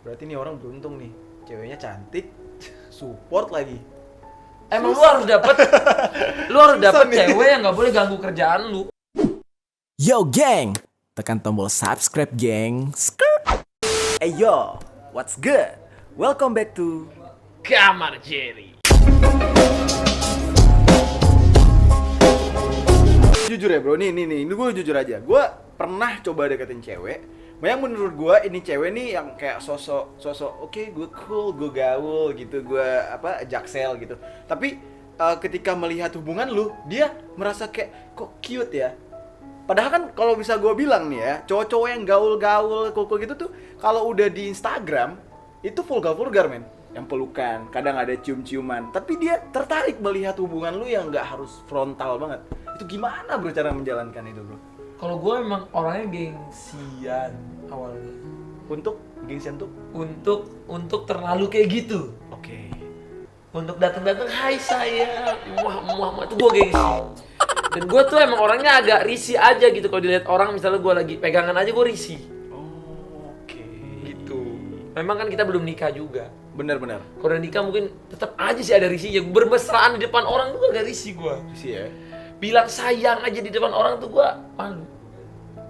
Berarti nih orang beruntung nih. Ceweknya cantik, support lagi. Emang lu harus dapet nih. cewek yang nggak boleh ganggu kerjaan lu. Yo geng, tekan tombol subscribe geng. Hey yo, what's good? Welcome back to Kamar Jerry. Jujur ya bro, ini gue jujur aja. Gue pernah coba deketin cewek. Yang menurut gue ini cewek nih yang kayak sosok oke, gue cool, gue gaul gitu, gue jaksel gitu. Tapi ketika melihat hubungan lu, dia merasa kayak kok cute ya. Padahal kan kalau bisa gue bilang nih ya, cowok-cowok yang gaul-gaul, cool gitu tuh kalau udah di Instagram itu vulgar men. Yang pelukan, kadang ada cium-ciuman. Tapi dia tertarik melihat hubungan lu yang nggak harus frontal banget. Itu gimana bro cara menjalankan itu bro? Kalau gue emang orangnya gengsian awalnya. Untuk gengsian tuh? Untuk terlalu kayak gitu. Oke. Untuk datang-datang, hai saya, muah itu gue gengsi. Dan gue tuh emang orangnya agak risih aja gitu kalau dilihat orang, misalnya gue lagi pegangan aja gue risih. Oh, oke. Gitu. Memang kan kita belum nikah juga. Benar. Kalau udah nikah mungkin tetap aja sih ada risihnya. Bermesraan di depan orang tuh agak risih gue. Sih ya. Bilang sayang aja di depan orang tuh gue malu.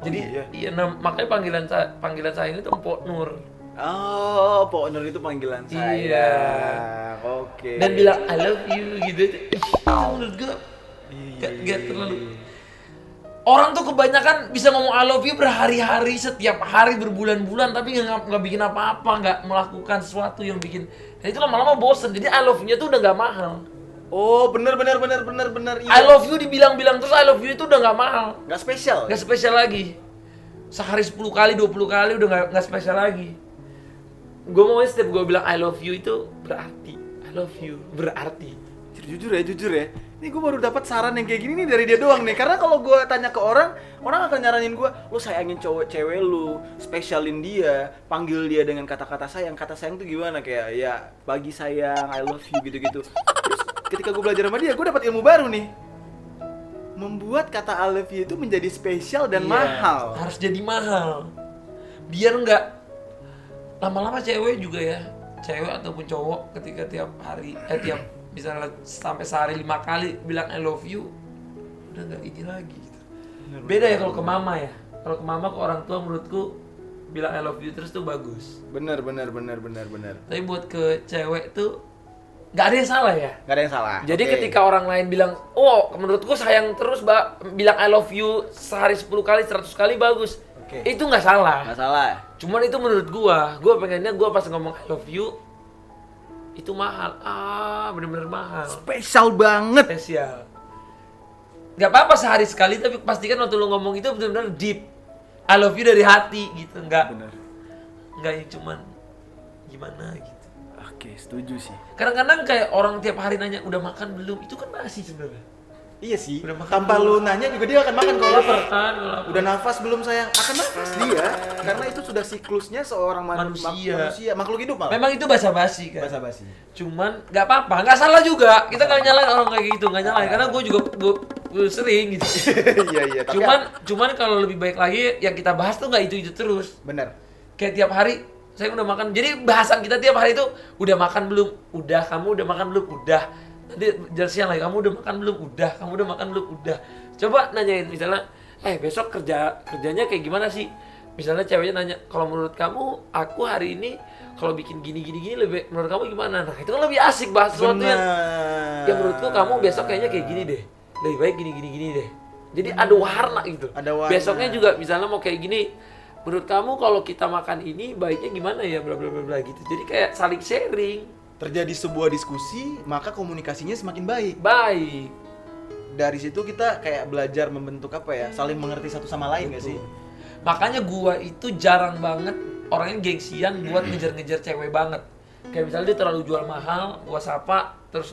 Jadi iya? makanya panggilan sayang itu Mpok Nur. Oh, Pok Nur itu panggilan saya. Iya. Oke. Dan bilang I love you gitu. Ih, menurut gue Iya. gak terlalu. Orang tuh kebanyakan bisa ngomong I love you berhari-hari, setiap hari, berbulan-bulan, tapi nggak bikin apa-apa, nggak melakukan sesuatu yang bikin. Dan itu lama-lama bosen. Jadi I love you-nya tuh udah nggak mahal. Oh, benar. Iya. I love you dibilang-bilang terus I love you itu udah nggak mahal. Nggak spesial. Nggak spesial lagi. Sehari 10 kali, 20 kali udah nggak spesial lagi. Gue maunya setiap gue bilang I love you itu berarti. I love you berarti. Jujur ya. Ini gue baru dapat saran yang kayak gini nih dari dia doang nih. Karena kalau gue tanya ke orang akan nyaranin gue, lu sayangin cewek lu, spesialin dia, panggil dia dengan kata-kata sayang. Kata sayang tuh gimana? Kayak ya pagi sayang, I love you gitu-gitu. Terus ketika gue belajar sama dia, gue dapat ilmu baru nih. Membuat kata I love you itu menjadi spesial dan Iya, mahal. harus jadi mahal. Biar nggak lama-lama cewek juga ya, cewek ataupun cowok ketika tiap hari tiap misalnya sampai sehari 5 kali bilang I love you, udah nggak ini lagi gitu. Beda ya kalau ke mama ya. Kalau ke mama, ke orang tua, menurutku bilang I love you terus tuh bagus. Bener. Tapi buat ke cewek tuh nggak ada yang salah ya. Gak ada yang salah. Jadi Oke. ketika orang lain bilang, oh menurutku sayang terus bilang I love you sehari 10 kali, 100 kali bagus. Oke. Itu nggak salah. Nggak salah. Cuman itu menurut gua pengennya gua pas ngomong I love you itu mahal. Bener-bener mahal. Spesial banget. Spesial. Gak apa-apa sehari sekali, tapi pastikan waktu lu ngomong itu bener-bener deep. I love you dari hati gitu, enggak yang cuman gimana gitu. Oke, setuju sih. Kadang-kadang kayak orang tiap hari nanya udah makan belum, itu kan basi sebenarnya. Iya sih. Udah makan Tanpa belum? lu nanya juga dia akan makan kalau lapar. Kan, Udah nafas belum sayang? Akan nafas dia. Karena itu sudah siklusnya seorang Manusia. makhluk hidup malah. memang itu basa-basi kan. Basa-basi. Cuman nggak apa-apa, nggak salah juga. Kita nggak nyalain orang kayak gitu, nggak nyalain. Karena gue juga gue sering gitu. Iya. Tapi Cuman kalau lebih baik lagi yang kita bahas tuh nggak itu terus. bener. Kayak tiap hari saya udah makan. Jadi bahasan kita tiap hari itu udah makan belum? Udah. Kamu udah makan belum? Udah. Nanti siang lagi, kamu udah makan belum? Udah. Kamu udah makan belum? Udah. Coba nanyain misalnya, besok kerjanya kayak gimana sih? Misalnya ceweknya nanya, kalau menurut kamu aku hari ini kalau bikin gini lebih, menurut kamu gimana? Nah itu kan lebih asik bahas sesuatu yang menurutku kamu besok kayaknya kayak gini deh, lebih baik gini deh. Jadi ada warna gitu. Ada warna. Besoknya juga misalnya mau kayak gini, menurut kamu kalau kita makan ini baiknya gimana ya, bla bla bla gitu. Jadi kayak saling sharing. Terjadi sebuah diskusi, maka komunikasinya semakin baik. Baik. Dari situ kita kayak belajar membentuk saling mengerti satu sama lain nggak sih? Makanya gua itu jarang banget orangnya gengsian buat ngejar-ngejar cewek banget. Kayak misalnya dia terlalu jual mahal, gua sapa, terus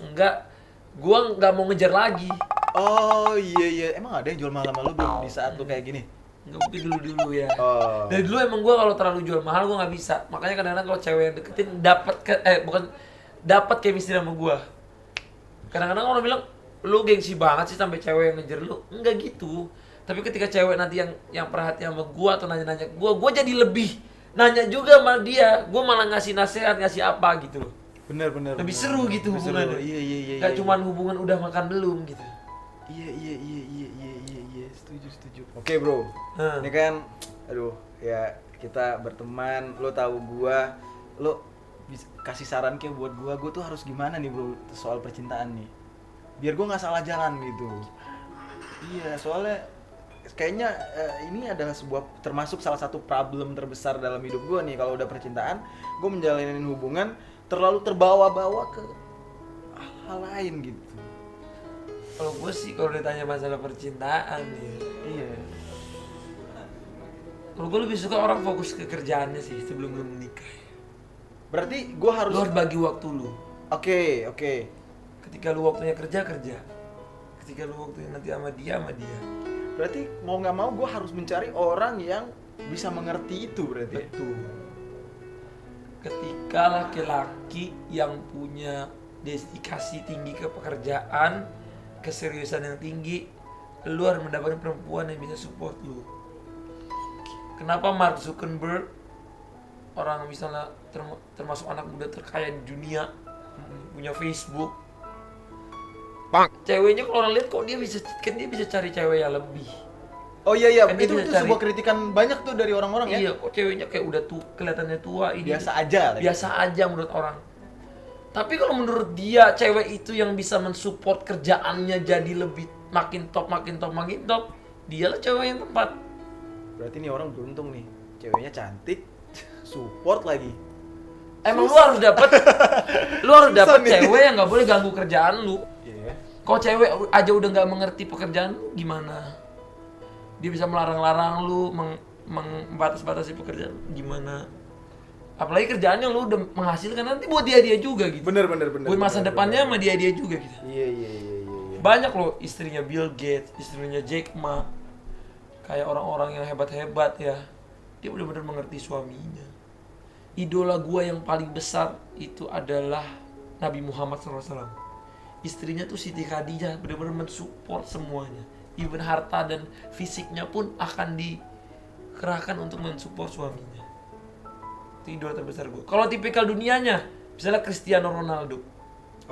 gua nggak mau ngejar lagi. Oh iya. Emang ada yang jual mahal sama lu bro di saat lu kayak gini? Nggak mungkin dulu ya. Oh. Dari dulu emang gua kalau terlalu jual mahal gua nggak bisa. Makanya kadang-kadang kalau cewek yang deketin dapat chemistry sama gua. Kadang-kadang orang bilang lu gengsi banget sih sampai cewek yang ngejar lu. Enggak gitu. Tapi ketika cewek nanti yang perhatian sama gua atau nanya-nanya gua jadi lebih nanya juga sama dia, gue malah ngasih nasihat, ngasih apa gitu loh. Bener. Lebih seru gitu Lebih seru. hubungannya. Iya. Gak cuman hubungan udah makan belum gitu. Iya. Setuju. Oke, bro. Hah. Ini kan, aduh, ya kita berteman. Lo tahu gua, lo kasih saran kayak buat gua tuh harus gimana nih, bro, soal percintaan nih. Biar gua nggak salah jalan gitu. Iya, soalnya kayaknya ini adalah termasuk salah satu problem terbesar dalam hidup gua nih. Kalau udah percintaan, gua menjalani hubungan terlalu terbawa-bawa ke hal lain gitu. Kalau gue sih kalau ditanya masalah percintaan ya, Iya. kalau gue lebih suka orang fokus ke kerjaannya sih sebelum lu menikah. Berarti gua harus Lu harus bagi waktu lu. Oke. Ketika lu waktunya kerja. Ketika lu waktunya nanti sama dia. Berarti mau nggak mau gue harus mencari orang yang bisa mengerti itu berarti. Betul. Ketika laki-laki yang punya dedikasi tinggi ke pekerjaan, keseriusan yang tinggi, lu harus mendapatkan perempuan yang bisa support lu. Kenapa Mark Zuckerberg, orang misalnya termasuk anak muda terkaya di dunia, punya Facebook, ceweknya kalau orang lihat kok dia bisa cari cewek yang lebih. Oh iya, Kan dia itu bisa sebuah kritikan banyak tuh dari orang-orang ya. Iya, kok ceweknya kayak udah kelihatannya tua ini. Biasa aja. Biasa aja menurut orang. Tapi kalau menurut dia cewek itu yang bisa mensupport kerjaannya jadi lebih makin top, dialah cewek yang tepat. Berarti nih orang beruntung nih, ceweknya cantik, support lagi. Emang lu harus dapet Susah nih. cewek yang nggak boleh ganggu kerjaan lu. Iya. Kalau cewek aja udah nggak mengerti pekerjaan lu, gimana? Dia bisa melarang-larang lu, membatas-batasi pekerjaan lu, gimana? Apalagi kerjaannya lu udah menghasilkan nanti buat dia juga gitu. Bener. Buat masa depannya sama dia juga gitu. Iya. Banyak loh istrinya Bill Gates, istrinya Jack Ma, kayak orang-orang yang hebat-hebat ya. Dia benar-benar mengerti suaminya. Idola gua yang paling besar itu adalah Nabi Muhammad SAW. Istrinya tuh Siti Khadijah benar-benar mensupport semuanya. Even harta dan fisiknya pun akan dikerahkan untuk mensupport suaminya. Itu idola terbesar gua. Kalau tipikal dunianya, misalnya Cristiano Ronaldo.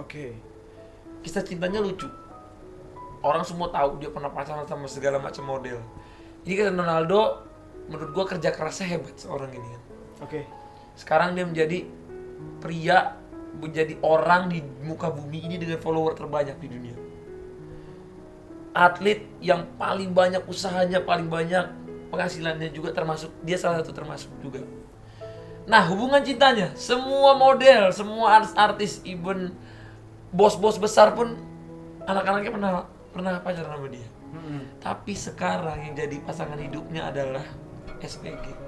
Oke. Kisah cintanya lucu. Orang semua tahu dia pernah pacaran sama segala macam model. Ini Cristiano Ronaldo, menurut gua kerja kerasnya hebat seorang ini kan. Oke. Sekarang dia menjadi pria, menjadi orang di muka bumi ini dengan follower terbanyak di dunia. Atlet yang paling banyak usahanya, paling banyak penghasilannya juga termasuk, dia salah satu termasuk juga. Nah, hubungan cintanya, semua model, semua artis, even bos-bos besar pun anak-anaknya pernah pacaran sama dia. Tapi sekarang yang jadi pasangan hidupnya adalah SPG.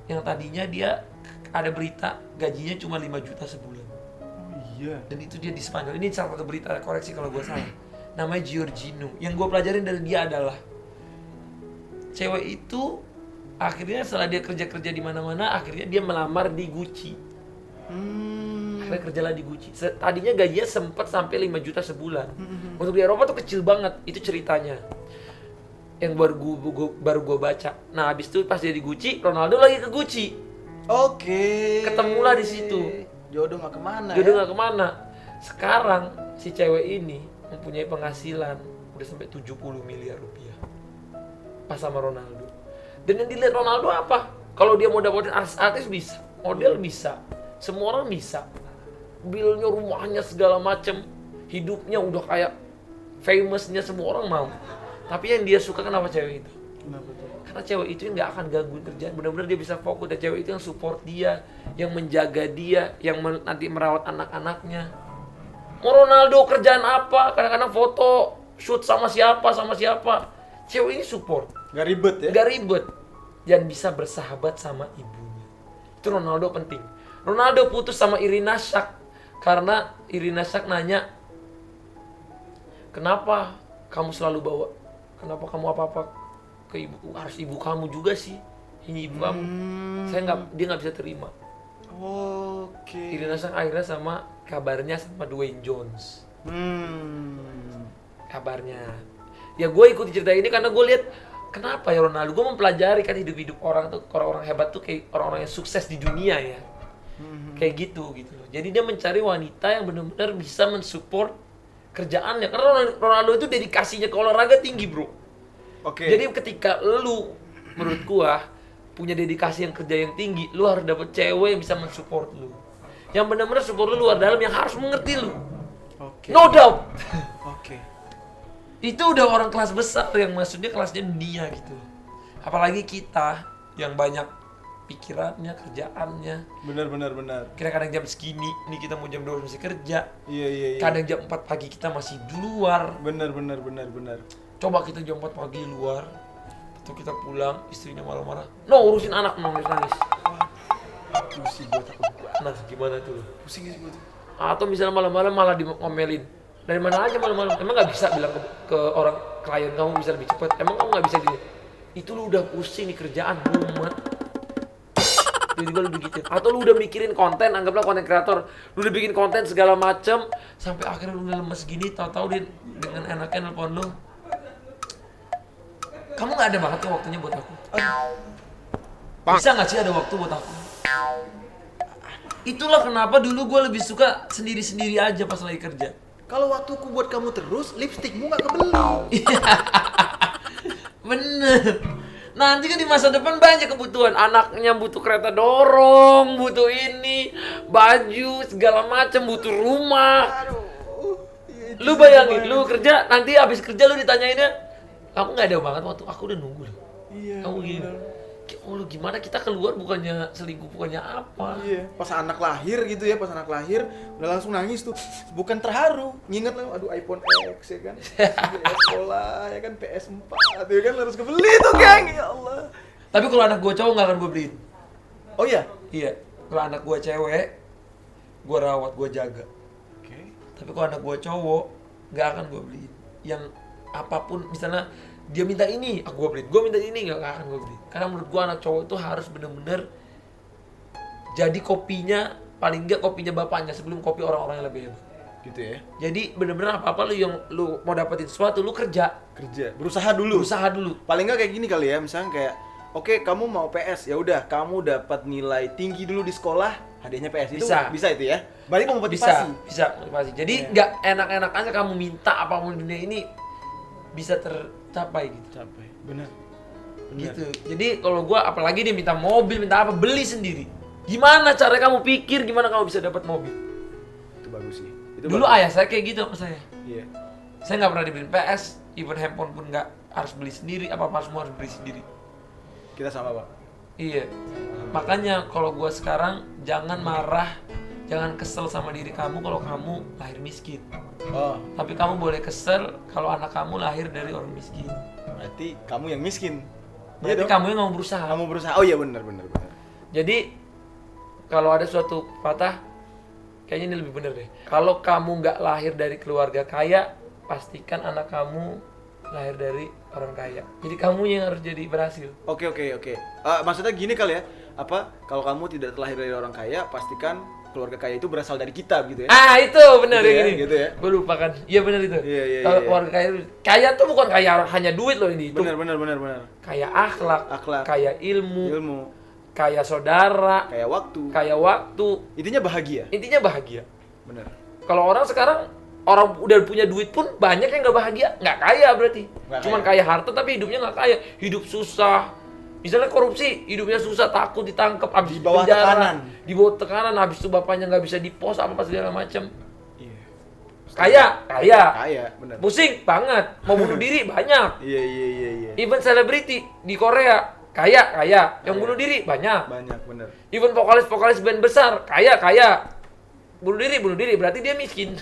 Yang tadinya dia ada berita gajinya cuma 5 juta sebulan. Oh iya. Dan itu dia di Spanyol. Ini salah satu berita, koreksi kalau gue salah. Namanya Giorgino. Yang gue pelajarin dari dia adalah cewek itu akhirnya setelah dia kerja di mana-mana, akhirnya dia melamar di Gucci. Akhirnya kerjalah di Gucci. Tadinya gajinya sempat sampai 5 juta sebulan. Untuk di Eropa tuh kecil banget. Itu ceritanya. Yang baru gue baca. Nah, habis itu pas dia di Gucci, Ronaldo lagi ke Gucci. Oke. Ketemulah di situ. Jodoh nggak kemana. Jodoh ya? nggak kemana. Sekarang si cewek ini mempunyai penghasilan udah sampai 70 miliar rupiah. Pas sama Ronaldo. Dan yang dilihat Ronaldo apa? Kalau dia mau dapetin artis bisa, model bisa, semua orang bisa. Bilnya, rumahnya, segala macem, hidupnya udah kayak famousnya, semua orang mau. Tapi yang dia suka kenapa cewek itu? Kenapa tuh? Karena cewek itu nggak akan gangguin kerjaan, benar-benar dia bisa fokus. Dan cewek itu yang support dia, yang menjaga dia, yang nanti merawat anak-anaknya. Mau Ronaldo kerjaan apa? Kadang-kadang foto shoot sama siapa. Cewek ini support. Gak ribet ya? Gak ribet. Dan bisa bersahabat sama ibunya. Itu Ronaldo penting. Ronaldo putus sama Irina Shayk karena Irina Shayk nanya, kenapa kamu selalu bawa? Kenapa kamu apa-apa ke ibu? Harus ibu kamu juga sih. Ini ibu kamu. Dia nggak bisa terima. Oke. Irina Shayk akhirnya kabarnya sama Dwayne Jones. Kabarnya. Ya gue ikuti cerita ini karena gue lihat kenapa ya Ronaldo? Gue mempelajari kan hidup orang tuh, orang-orang hebat tuh kayak orang-orang yang sukses di dunia ya. Kayak gitu loh. Jadi dia mencari wanita yang benar-benar bisa mensupport kerjaannya. Karena Ronaldo itu dedikasinya ke olahraga tinggi, bro. Oke. Jadi ketika lu, menurut gua, punya dedikasi yang kerja yang tinggi, lu harus dapet cewek yang bisa mensupport lu. Yang benar-benar support lu luar dalam, yang harus mengerti lu. Oke. No doubt. Oke. Itu udah orang kelas besar yang maksudnya kelasnya dunia gitu. Apalagi kita yang banyak pikirannya, kerjaannya. Benar. Kadang jam segini, nih kita mau jam 12 masih kerja. Iya. Kadang jam 4 pagi kita masih di luar. Benar. Coba kita jam 4 pagi luar, atau kita pulang, istrinya marah-marah. No, urusin anak, nangis. Pusing gue takut. Nah, gimana tuh? Pusing sih gue tuh. Atau misalnya malam-malam malah diomelin. Dari mana aja malam-malam? Emang nggak bisa bilang ke orang klien kamu bisa lebih cepat? Emang kamu nggak bisa gini? Itu lu udah pusing nih kerjaan, mumet. Tiba-tiba lu begitu. Atau lu udah mikirin konten, anggaplah konten kreator. Lu udah bikin konten segala macem, sampai akhirnya lu udah lemes gini, tahu-tahu dia dengan enaknya nelpon lu. Kamu nggak ada banget tuh waktunya buat aku? Bisa nggak sih ada waktu buat aku? Itulah kenapa dulu gue lebih suka sendiri-sendiri aja pas lagi kerja. Kalau waktuku buat kamu terus, lipstikmu nggak kebeli. Bener. Nanti kan di masa depan banyak kebutuhan. Anaknya butuh kereta dorong, butuh ini, baju, segala macam, butuh rumah. Lu bayangin, lu kerja, nanti habis kerja lu ditanyainnya, kamu nggak ada banget waktu, aku udah nunggu loh. Iya. Kamu gini. Oh lu gimana kita keluar bukannya selingkuh, bukannya apa? Iya, pas anak lahir gitu ya, pas anak lahir udah langsung nangis tuh. Bukan terharu, nginget lah, aduh iPhone X ya kan. Sekolah ya kan PS4 ya kan harus kebeli tuh, geng. Ya Allah. Tapi kalau anak gua cowok nggak akan gua beliin. Oh iya. Iya, kalau anak gua cewek, gua rawat, gua jaga. Oke. Tapi kalau anak gua cowok, nggak akan gua beliin. Yang apapun, misalnya dia minta ini, aku gua beliin. Gua minta ini, nggak akan gua beliin. Karena menurut gua anak cowok itu harus bener-bener jadi kopinya, paling nggak kopinya bapaknya sebelum kopi orang-orang yang lebih hebat. Gitu ya. Jadi bener-bener apa-apa lu mau dapetin sesuatu, lu kerja. Berusaha dulu. Berusaha dulu. Paling nggak kayak gini kali ya, misalnya kayak oke, kamu mau PS, ya udah kamu dapat nilai tinggi dulu di sekolah, hadiahnya PS. Itu bisa itu ya. Balik memotivasi. Bisa motivasi. Jadi nggak enak-enak aja kamu minta apapun di dunia ini bisa tercapai gitu. Benar. Gitu. Jadi kalau gua apalagi dia minta mobil, minta apa, beli sendiri. Gimana cara kamu pikir gimana kamu bisa dapat mobil? Itu bagus sih. Itu Dulu bagus. ayah saya kayak gitu sama saya. Iya. Saya nggak pernah dibeliin PS, even handphone pun nggak, harus beli sendiri, apa-apa semua harus beli sendiri. Kita sama, Pak. Iya. Makanya kalau gua sekarang jangan marah, jangan kesel sama diri kamu kalau kamu lahir miskin. Oh, Tapi kamu boleh kesel kalau anak kamu lahir dari orang miskin. berarti kamu yang miskin. Berarti dong. kamu yang mau berusaha. Kamu berusaha. Oh iya benar. Jadi kalau ada suatu patah, kayaknya ini lebih bener deh. Kalau kamu nggak lahir dari keluarga kaya, pastikan anak kamu lahir dari orang kaya. Jadi kamu yang harus jadi berhasil. Oke. Maksudnya gini kali ya. Apa? Kalau kamu tidak terlahir dari orang kaya, pastikan keluarga kaya itu berasal dari kita gitu ya. Ah itu benar Gitu ya, ya, gini. gitu ya. Gue lupa kan. Iya benar itu. Iya, Kalau iya. keluarga kaya tuh bukan kaya hanya duit loh ini. Itu Benar. kaya akhlak, kaya ilmu, kaya saudara, Kayak waktu. kaya waktu. Intinya bahagia. Intinya bahagia. Benar. Kalau orang sekarang orang udah punya duit pun banyak yang nggak bahagia, nggak kaya berarti. Nggak Cuman kaya. kaya harta tapi hidupnya nggak kaya, hidup susah. Misalnya korupsi, hidupnya susah, takut ditangkap, habis Di bawah penjara, tekanan. di bawah tekanan, habis itu bapaknya nggak bisa dipos apa segala macam. Iya. Kaya, Benar. pusing banget, mau bunuh diri banyak. Iya. Even selebriti di Korea kaya, yang bunuh diri banyak. Banyak, benar. Even vokalis band besar kaya, bunuh diri berarti dia miskin.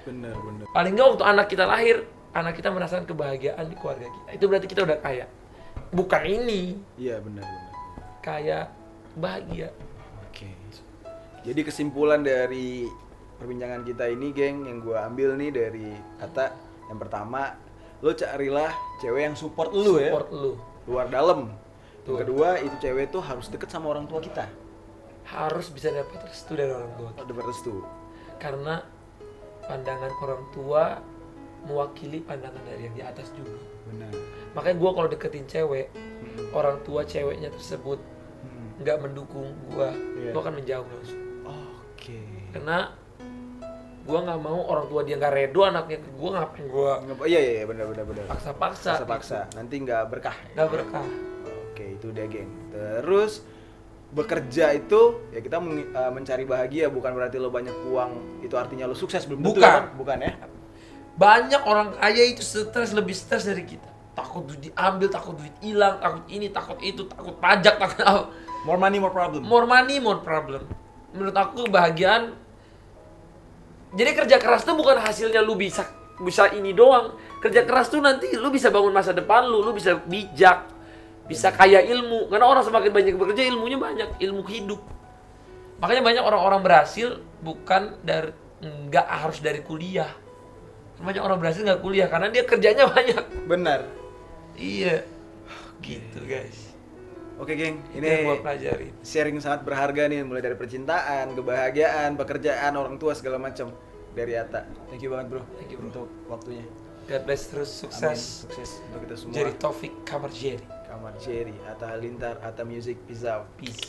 Benar. Paling nggak waktu anak kita lahir, anak kita merasakan kebahagiaan di keluarga kita. Itu berarti kita udah kaya. Bukan ini, Iya, benar. kaya bahagia. Oke. Jadi kesimpulan dari perbincangan kita ini, geng, yang gua ambil nih dari kata yang pertama, lo carilah cewek yang support lu ya. Support lu. Luar dalam. Yang Betul. kedua, itu cewek tuh harus deket sama orang tua kita. Harus bisa dapat restu dari orang tua. Dapat restu. Karena pandangan orang tua mewakili pandangan dari yang di atas juga. Benar. Makanya gue kalau deketin cewek, orang tua ceweknya tersebut nggak mendukung gue, Iya. gue akan menjauh langsung. Oke. Karena gue nggak mau orang tua dia nggak redo anaknya ke gue, ngapain gue Iya benar. paksa-paksa. Paksa. Nanti nggak berkah. Nggak berkah. Oke, itu dia, geng. Terus bekerja itu ya kita mencari bahagia, bukan berarti lo banyak uang itu artinya lo sukses, belum tentu, Bukan. kan? Bukan ya? Banyak orang kaya itu lebih stres dari kita. Takut duit diambil, takut duit hilang, takut ini, takut itu, takut pajak, takut apa. More money, more problem. More money, more problem. Menurut aku kebahagiaan. Jadi kerja keras tuh bukan hasilnya lu bisa ini doang. Kerja keras tuh nanti lu bisa bangun masa depan lu bisa bijak, bisa kaya ilmu. Karena orang semakin banyak bekerja, ilmunya banyak, ilmu hidup. Makanya banyak orang-orang berhasil bukan dari nggak harus dari kuliah. Banyak orang berhasil nggak kuliah karena dia kerjanya banyak. Benar. Iya, gitu guys. Oke, geng. Ini yang gua Ini pelajarin. sharing sangat berharga nih, mulai dari percintaan, kebahagiaan, pekerjaan, orang tua segala macam dari Atta. Thank you banget, bro. Thank you, bro. Untuk waktunya. God bless terus, Amin. sukses. Sukses untuk kita semua. Jadi Taufik Kamar Jerry. Kamar Jerry, Atta Halilintar, Atta Music, peace out. Peace.